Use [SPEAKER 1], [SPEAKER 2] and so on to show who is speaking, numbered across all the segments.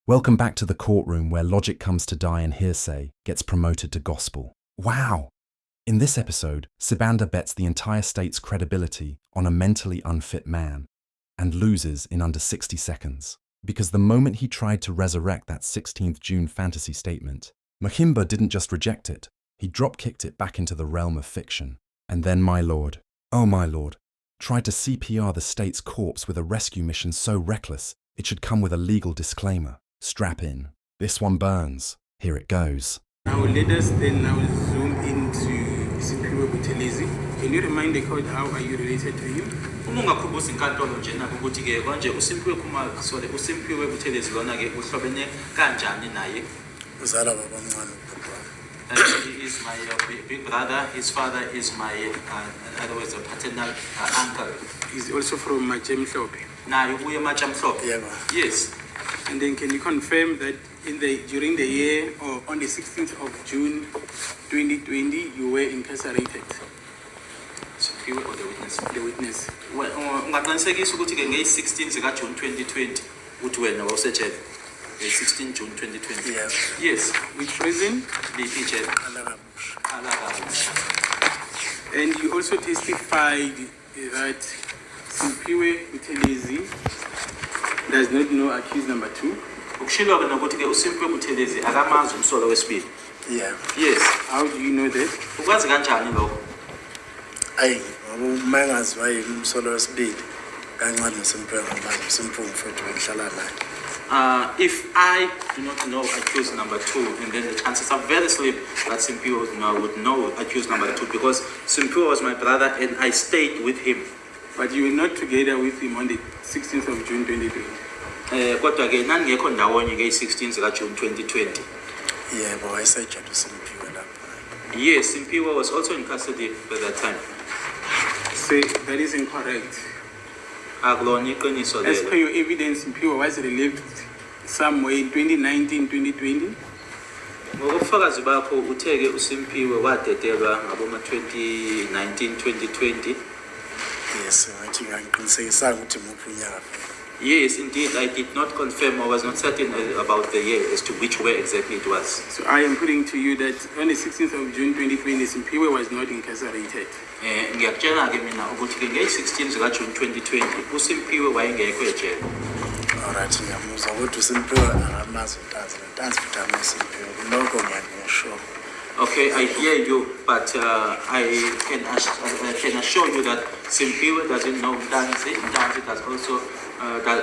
[SPEAKER 1] Welcome back to the courtroom where logic comes to die and hearsay gets promoted to gospel. Wow! In this episode, Sibanda bets the entire state's credibility on a mentally unfit man and loses in under 60 seconds. Because the moment he tried to resurrect that 16th June fantasy statement, Mahimba didn't just reject it, he drop-kicked it back into the realm of fiction. And then my lord, oh my lord, tried to CPR the state's corpse with a rescue mission so reckless it should come with a legal disclaimer. Strap in. This one burns. Here it goes.
[SPEAKER 2] Now let us then now zoom into Simphiwe Buthelezi. Can you remind the court how are you related to him?
[SPEAKER 3] Ungakhubuza inkantolo nje nako ukuthi ke konje uSimphiwe Buthelezi lona ke uhlobene kanjani naye?
[SPEAKER 4] Uzala baba omncane ubaba.
[SPEAKER 3] He is my big brother. His father is my in other words a paternal uncle.
[SPEAKER 2] He's also from Machemhlope.
[SPEAKER 3] Naye ubuye eMatshemhlope.
[SPEAKER 4] Yebo.
[SPEAKER 3] Yes.
[SPEAKER 2] And then can you confirm that during the year or on the 16th of June 2020 you were incarcerated?
[SPEAKER 3] Simphiwe or the witness?
[SPEAKER 2] The witness.
[SPEAKER 3] Well, ungaqinisekisa ukuthi ke nge-16 zika June 2020 uthi wena wawusejele. 16 June 2020.
[SPEAKER 4] Yeah.
[SPEAKER 3] Yes.
[SPEAKER 2] Which prison?
[SPEAKER 3] Liphi jele?
[SPEAKER 4] Alakabusha.
[SPEAKER 2] And you also testified that Simphiwe Buthelezi does not know accused number 2.
[SPEAKER 3] Ukushilo ke nokuthi ke uSimphiwe Buthelezi akamazi umsolo wesibili.
[SPEAKER 4] Yeah.
[SPEAKER 3] Yes.
[SPEAKER 2] How do you know that?
[SPEAKER 3] Ukwazi kanjani lokho?
[SPEAKER 4] Ayi, ngoba mangazi wayimsolo wesibili kancane noSimphiwe ngoba uSimphiwe mfowethu bengihlala naye.
[SPEAKER 3] If I do not know accused number 2, and then the chances are very slim that Simphiwe would know accused number 2 because Simphiwe was my brother and I stayed with him.
[SPEAKER 2] But you were not together with him on the 16th of June 2020.
[SPEAKER 3] Kodwa ke nangekho ndawonye ke 16 zika June 2020.
[SPEAKER 4] Yebo, wayesejele uSimphiwe lapho.
[SPEAKER 3] Yes, Simphiwe was also in custody at that time.
[SPEAKER 2] Say that is incorrect.
[SPEAKER 3] Akulona iqiniso
[SPEAKER 2] As per
[SPEAKER 3] lelo.
[SPEAKER 2] your evidence, Simphiwe was relieved somewhere in 2019, 2020.
[SPEAKER 3] Ngokufakazi bakho utheke uSimphiwe wadedelwa ngaboma 2019 2020.
[SPEAKER 4] Yes, ngathi ngiqinisekisa ukuthi muphi unyaka.
[SPEAKER 3] Yes, indeed, I did not confirm. I was not certain about the year as to which way exactly it was.
[SPEAKER 2] So I am putting to you that on the 16th of June 2020, Simphiwe was not incarcerated.
[SPEAKER 3] Ngiyakutshela ke mina ukuthi ke nge-16 zika June 2020 uSimphiwe wayengekho ejele.
[SPEAKER 4] Alright, ngiyamuzwa ukuthi uSimphiwe akamazi uNtanzi futhi amazi uSimphiwe. Lokho ngiyasho.
[SPEAKER 3] Okay, I hear you, but I can assure you that Simphiwe doesn't know Ntanzi. Ntanzi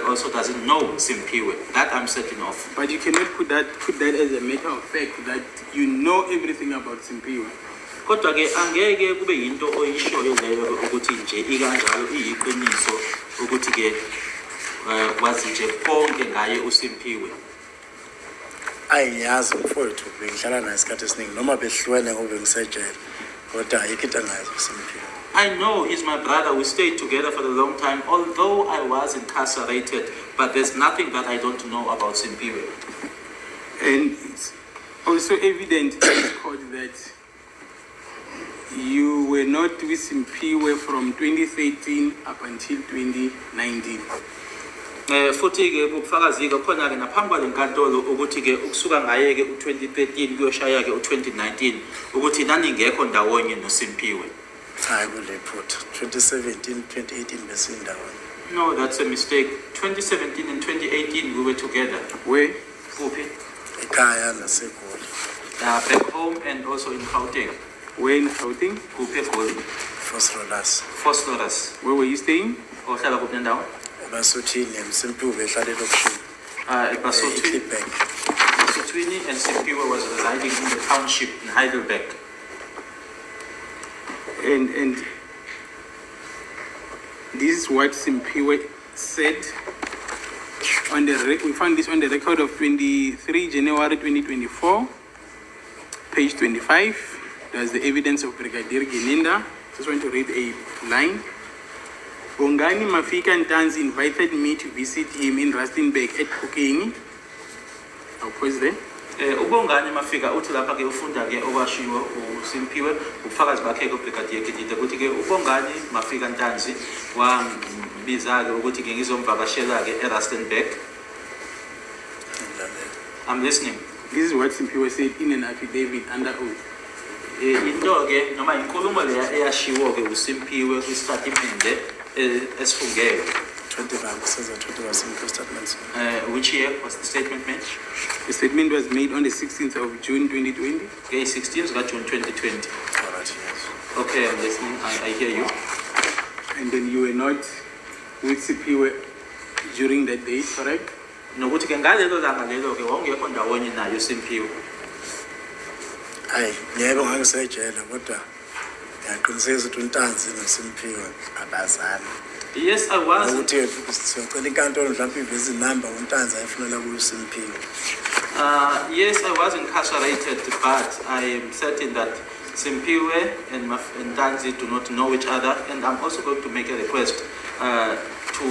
[SPEAKER 3] also doesn't know Simphiwe. That I'm certain of.
[SPEAKER 2] But you cannot put that as a matter of fact that you know everything about Simphiwe.
[SPEAKER 3] Kodwa ke angeke kube yinto oyishoyo leyo ukuthi nje ikanjalo iyiqiniso ukuthi ke wazi nje konke ngaye uSimphiwe.
[SPEAKER 4] Ayiyazi mfowethu bengihlala naye isikhathi esiningi noma behlwele ngoba bengisejele. Kodwa ayikho into engayazi uSimphiwe.
[SPEAKER 3] I know he's my brother. We stayed together for a long time, although I was incarcerated. But there's nothing that I don't know about Simphiwe.
[SPEAKER 2] And it's also evident in this court that you were not with Simphiwe from 2013 up until 2019.
[SPEAKER 3] Futhi ke ubufakazi ke khona ke naphambi kwale nkantolo ukuthi ke ukusuka ngaye ke u2013 kuyoshaya ke u2019 ukuthi naningekho ndawonye noSimphiwe.
[SPEAKER 4] Hayi kule phutha 2017 2018 besindawonye.
[SPEAKER 3] No, that's a mistake. 2017 and 2018 we were together.
[SPEAKER 2] Where?
[SPEAKER 3] Kuphi?
[SPEAKER 4] Ekhaya naseGoli.
[SPEAKER 3] Back home and also in Gauteng.
[SPEAKER 2] Where in Gauteng?
[SPEAKER 3] Kuphi eGoli?
[SPEAKER 4] Phosphorus.
[SPEAKER 2] Where were you staying?
[SPEAKER 3] Ohlala kuphi nendawo?
[SPEAKER 4] Basuthini uSimphiwe behlala elokushini.
[SPEAKER 3] eBasuthini. Basuthini and Simphiwe was residing in the township in Heidelberg.
[SPEAKER 2] And this is what Simphiwe said on we found this on the record of 23 January 2024, page 25. There's the evidence of Brigadier Gininda. Just want to read a line. Bongani Mafika Ntanzi invited me to visit him in Rustenburg at Kokengi. I'll pause there.
[SPEAKER 3] Ubongani Mafika uthi lapha ke ufunda ke okwashiwo uSimphiwe ubufakazi bakhe ke uBrigadier Gininda ukuthi ke uBongani Mafika Ntanzi wangibiza ke ukuthi ke ngizomvakashela ke eRustenburg. I'm listening.
[SPEAKER 2] This is what Simpiwe said in an affidavit under oath.
[SPEAKER 3] Into ke noma inkulumo leya eyashiwo ke uSimpiwe kwistatimende esifungelwe.
[SPEAKER 4] 21 says a 21 simple statements.
[SPEAKER 3] Which year was the statement made?
[SPEAKER 2] The statement was made on the 16th of June 2020.
[SPEAKER 3] Okay, 16th of June 2020.
[SPEAKER 4] All right, yes.
[SPEAKER 3] Okay, I'm listening. I hear you.
[SPEAKER 2] And then you were not with Simpiwe during that day, correct?
[SPEAKER 3] Nokuthi ke ngalelo langa lelo ke wawungekho ndawonye naye uSimpiwe.
[SPEAKER 4] Hayi, yebo ngangisejele kodwa ngiyaqinisekisa ukuthi uNtanzi noSimpiwe abazali.
[SPEAKER 3] Yes, I was.
[SPEAKER 4] Ukuthi siyocela inkantolo mhlawumbe iveze inamba uNtanzi ayifunela kuSimpiwe.
[SPEAKER 3] Yes, I was incarcerated, but I am certain that Simpiwe and Ntanzi do not know each other, and I'm also going to make a request to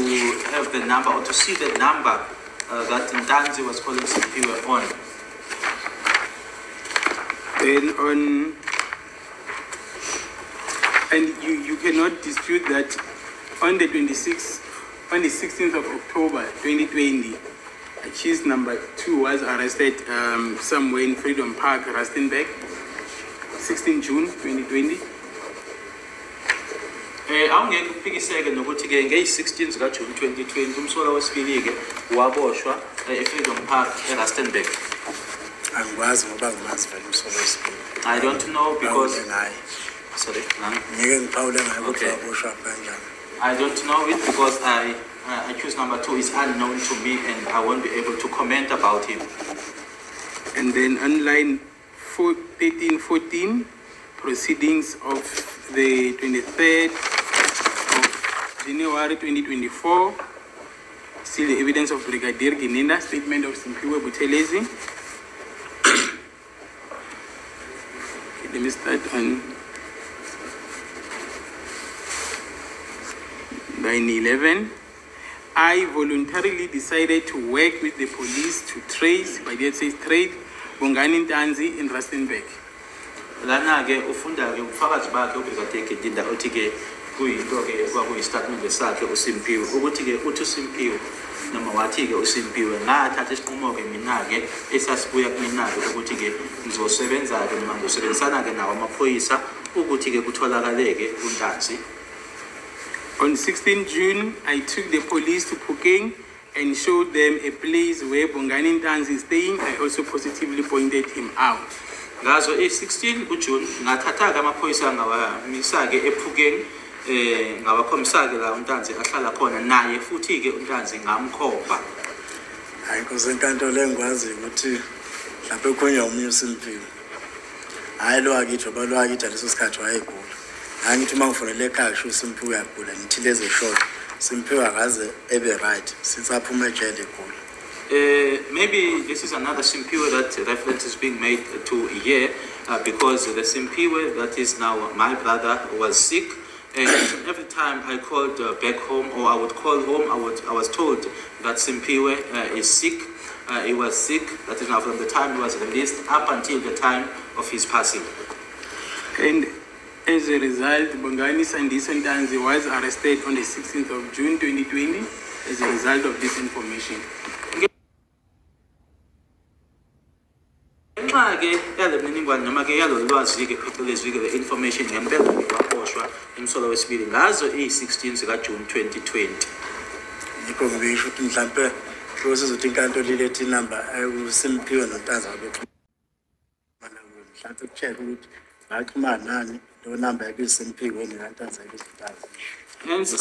[SPEAKER 3] have the number or to see the number that Ntanzi was calling Simpiwe on.
[SPEAKER 2] Then and you cannot dispute that on the 16th of October 2020, accused number 2 was arrested somewhere in Freedom Park, Rustenburg, 16 June 2020.
[SPEAKER 3] Awungeke uphikiseke nokuthi ke ngeyi-16 zikaJune 2020 umsola wesibili ke waboshwa eFreedom Park eRustenburg.
[SPEAKER 4] Angikwazi ngoba ngimazi vele umsolo wesibili.
[SPEAKER 3] I don't know because sorry,
[SPEAKER 4] ngeke ngiphawule ngayo ukuthi
[SPEAKER 3] Okay.
[SPEAKER 4] waboshwa kanjani.
[SPEAKER 3] I don't know it because accused number 2 is unknown to me and I won't be able to comment about him.
[SPEAKER 2] And then on line 1314, proceedings of the 23rd of January 2024, still the evidence of Brigadier Ginenda, statement of Simpiwe Buthelezi. Okay, let me start on line 11. I voluntarily decided to work with the police to trace, by that says trade, Bongani Ntanzi in Rustenburg.
[SPEAKER 3] Lana ke ufunda ke ubufakazi bakhe uBrigadier Ginenda uthi ke kuyinto ke kwakuyistatement sakhe uSimpiwe ukuthi ke uthi uSimpiwe noma wathi ke uSimpiwe ngathatha isinqumo ke mina ke esasibuya kumina ke ukuthi ke ngizosebenza ke noma ngizosebenzisana ke nawo amaphoyisa ukuthi ke kutholakale ke uNtanzi.
[SPEAKER 2] On 16 June, I took the police to Phokeng and showed them a place where Bongani Ntanzi is staying. I also positively pointed him out.
[SPEAKER 3] Ngazo 16 kuJune ngathatha ke amaphoyisa ngawamisa ke ePhukeng ngawakhombisa ke la uNtanzi ahlala khona naye futhi ke uNtanzi ngamkhopha.
[SPEAKER 4] Hayi nkosi enkantolo engikwazi ukuthi mhlawumbe khona umunye uSimpiwe. Hayi lo akithi lo akithi leso sikhathi wayegula. Angithi mangifonele ekhaya kusho uSimpiwe uyagula ngithi leze short. Simpiwe akaze ebe right since aphuma ejele egula.
[SPEAKER 3] Maybe this is another Simpiwe that reference is being made to here because the Simpiwe that is now my brother was sick. And every time I called back home or I would call home, I was told that Simpiwe is sick. He was sick. That is now from the time he was released up until the time of his passing.
[SPEAKER 2] And as a result, Bongani Sandiso Ntanzi was arrested on the 16th of June 2020 as a result of this information.
[SPEAKER 3] Nxa ke yalemniningwane noma ke yalolwazi ke phecelezi ke information ngempela waboshwa emsolo wesibili ngazo i-16 zikaJune 2020.
[SPEAKER 4] Yikho ngisho ukuthi mhlawumbe kuzothi inkantolo ilethe inamba uSimpiwe noNtanzi abexhumana mhlawumbe kucheck ukuthi baxhumana nani lo number yakuSimpiwe neNtanzi yakuNtanzi.
[SPEAKER 3] Hence,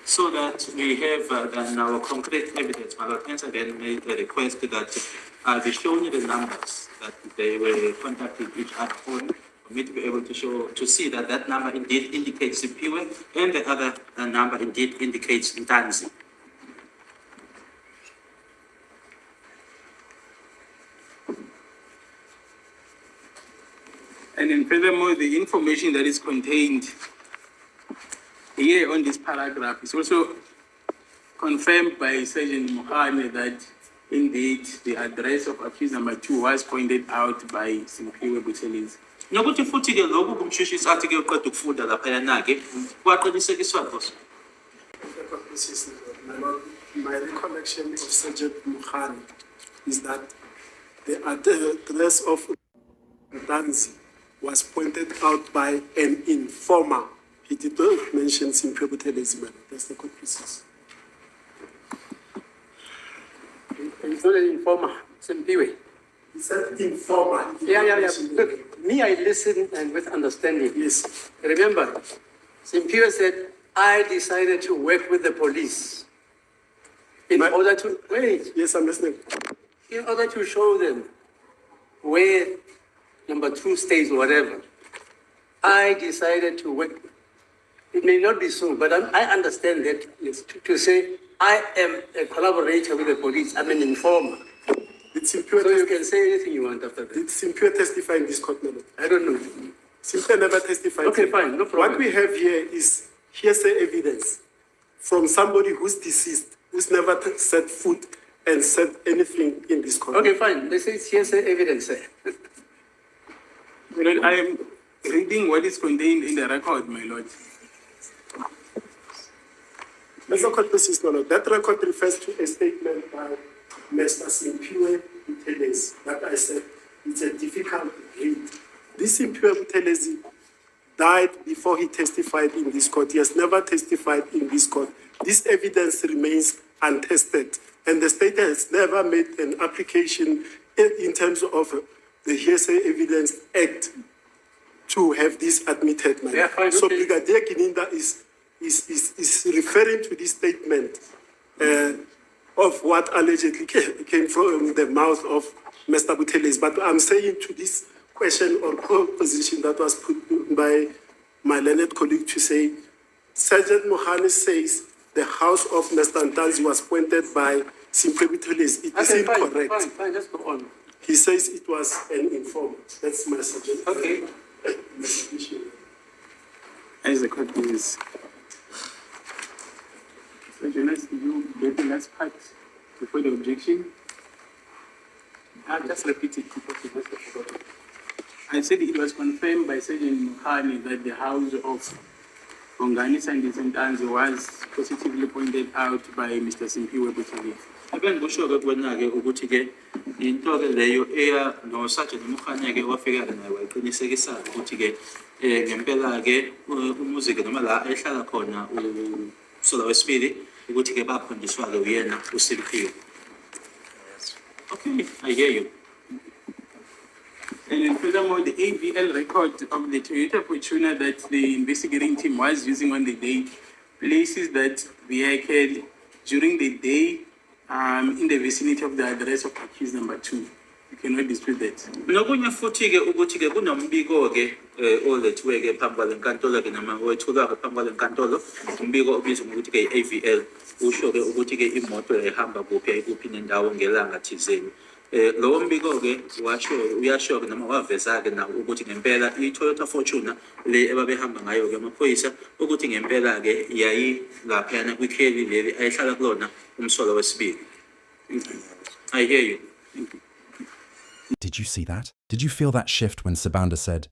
[SPEAKER 3] so that we have then our concrete evidence, my Lord, hence I then made a request that be shown the numbers that they were contacting each other on, for me to be able to show, to see that that number indeed indicates Simpiwe and the other number indeed indicates Ntanzi.
[SPEAKER 2] And then furthermore, the information that is contained here on this paragraph is also confirmed by Sergeant Mohane that indeed the address of accused number 2 was pointed out by Simpiwe Buthelezi.
[SPEAKER 3] Nokuthi futhi ke lokhu kumshushisa athi ke uqeda ukufunda lapha yana ke kwaqinisekiswa boss.
[SPEAKER 5] My recollection of Sergeant Mukhani is that the address of Ntanzi was pointed out by an informer. He did not mention Simphiwe Buthelezi. That's the court process.
[SPEAKER 6] He's not an informer, Simphiwe.
[SPEAKER 5] He said informer.
[SPEAKER 6] Yeah. Look, me, I listen and with understanding.
[SPEAKER 5] Yes.
[SPEAKER 6] Remember, Simphiwe said, I decided to work with the police in order to, wait,
[SPEAKER 5] Yes, I'm listening.
[SPEAKER 6] in order to show them where number 2 stays or whatever. I decided to work. It may not be so, but I understand that to say I am a collaborator with the police. I'm an informer.
[SPEAKER 5] Did Simphiwe
[SPEAKER 6] So you can say anything you want after that.
[SPEAKER 5] Did Simphiwe testify in this court, madam?
[SPEAKER 6] I don't know.
[SPEAKER 5] Simphiwe never testified.
[SPEAKER 6] Okay, fine, no problem.
[SPEAKER 5] What we have here is hearsay evidence from somebody who's deceased, who's never set foot and said anything in this court.
[SPEAKER 6] Okay, fine. They say it's hearsay evidence.
[SPEAKER 2] My Lord, I am reading what is contained in the record, my Lord.
[SPEAKER 5] Let's not court process, no. That record refers to a statement by Mr. Simphiwe Buthelezi that I said it's a difficult read. This Simphiwe Buthelezi died before he testified in this court. He has never testified in this court. This evidence remains untested, and the state has never made an application in terms of the Hearsay Evidence Act to have this admitted.
[SPEAKER 6] Yeah, fine,
[SPEAKER 5] So
[SPEAKER 6] okay.
[SPEAKER 5] Brigadier Kininda is referring to this statement of what allegedly came from the mouth of Mr. Buthelezi. But I'm saying to this question or position that was put by my learned colleague to say, Sergeant Mohani says the house of Mr. Ntanzi was pointed by Simphiwe Buthelezi. It is
[SPEAKER 6] Okay,
[SPEAKER 5] incorrect.
[SPEAKER 6] fine, just go on.
[SPEAKER 5] He says it was an informant. That's my suggestion.
[SPEAKER 6] Okay.
[SPEAKER 2] As the court is. So, Jonas, did you get the last part before the objection? I'll just repeat it because you must have forgotten. I said it was confirmed by Sergeant Mukhani that the house of Bongani Sandis Ntanzi was positively pointed out by Mr. Simphiwe Buthelezi.
[SPEAKER 3] Ake ngikusho-ke kuwena-ke ukuthi-ke into-ke leyo eya no-Sergeant Mukhanya-ke owafika-ke naye wayiqinisekisa-ke ukuthi-ke ngempela-ke umuzi-ke noma la ehlala khona uSola wesibili ukuthi-ke bakhonjiswa-ke uyena uSimphiwe. Okay, I hear you.
[SPEAKER 2] And then furthermore, the AVL record of the Toyota Fortuner that the investigating team was using on the day places that vehicle during the day in the vicinity of the address of accused number 2. You cannot dispute that.
[SPEAKER 3] Nokunye futhi-ke ukuthi-ke kunombiko-ke olethiwe-ke phambi kwale nkantolo-ke noma owethulwa-ke phambi kwale nkantolo, umbiko obizwa ngokuthi-ke i-AVL usho-ke ukuthi-ke imoto yayihamba kuphi nendawo ngelanga thizeni. Lowo mbiko-ke uyasho-ke noma waveza-ke nawo ukuthi ngempela i-Toyota Fortuner le ebabehamba ngayo-ke amaphoyisa ukuthi ngempela-ke yayilaphayana kwikheli leli ayehlala kulona umsolwa wesibili. I hear you.
[SPEAKER 1] Did you see that? Did you feel that shift when Sibanda said,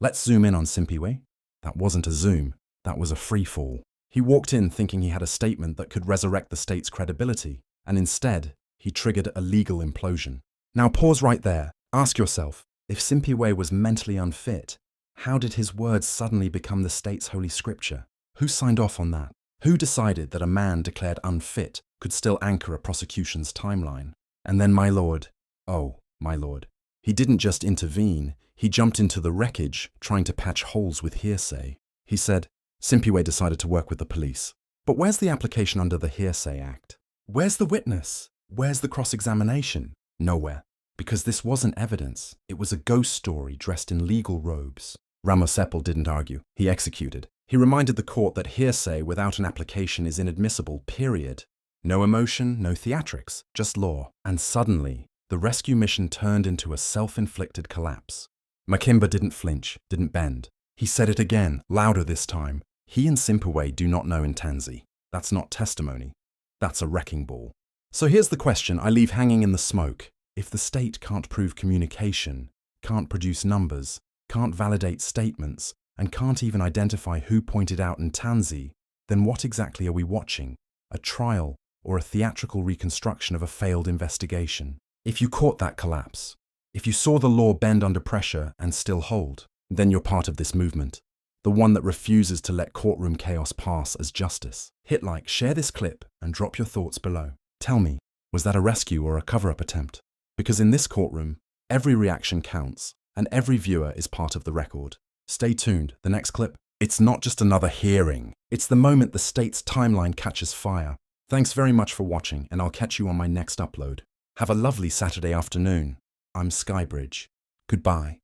[SPEAKER 1] "Let's zoom in on Simphiwe"? That wasn't a zoom, that was a free fall. He walked in thinking he had a statement that could resurrect the state's credibility, and instead, he triggered a legal implosion. Now pause right there. Ask yourself, if Simphiwe was mentally unfit, how did his words suddenly become the state's holy scripture? Who signed off on that? Who decided that a man declared unfit could still anchor a prosecution's timeline? And then my lord, oh, my lord, he didn't just intervene, he jumped into the wreckage, trying to patch holes with hearsay. He said, Simphiwe decided to work with the police. But where's the application under the Hearsay Act? Where's the witness? Where's the cross-examination? Nowhere. Because this wasn't evidence. It was a ghost story dressed in legal robes. Ramosepal didn't argue. He executed. He reminded the court that hearsay without an application is inadmissible, period. No emotion, no theatrics, just law. And suddenly, the rescue mission turned into a self-inflicted collapse. Makimba didn't flinch, didn't bend. He said it again, louder this time. He and Simphiwe do not know Ntanzi. That's not testimony. That's a wrecking ball. So here's the question I leave hanging in the smoke. If the state can't prove communication, can't produce numbers, can't validate statements, and can't even identify who pointed out Ntanzi, then what exactly are we watching? A trial or a theatrical reconstruction of a failed investigation? If you caught that collapse, if you saw the law bend under pressure and still hold, then you're part of this movement, the one that refuses to let courtroom chaos pass as justice. Hit like, share this clip, and drop your thoughts below. Tell me, was that a rescue or a cover-up attempt? Because in this courtroom, every reaction counts, and every viewer is part of the record. Stay tuned, the next clip. It's not just another hearing, it's the moment the state's timeline catches fire. Thanks very much for watching, and I'll catch you on my next upload. Have a lovely Saturday afternoon. I'm Skybridge. Goodbye.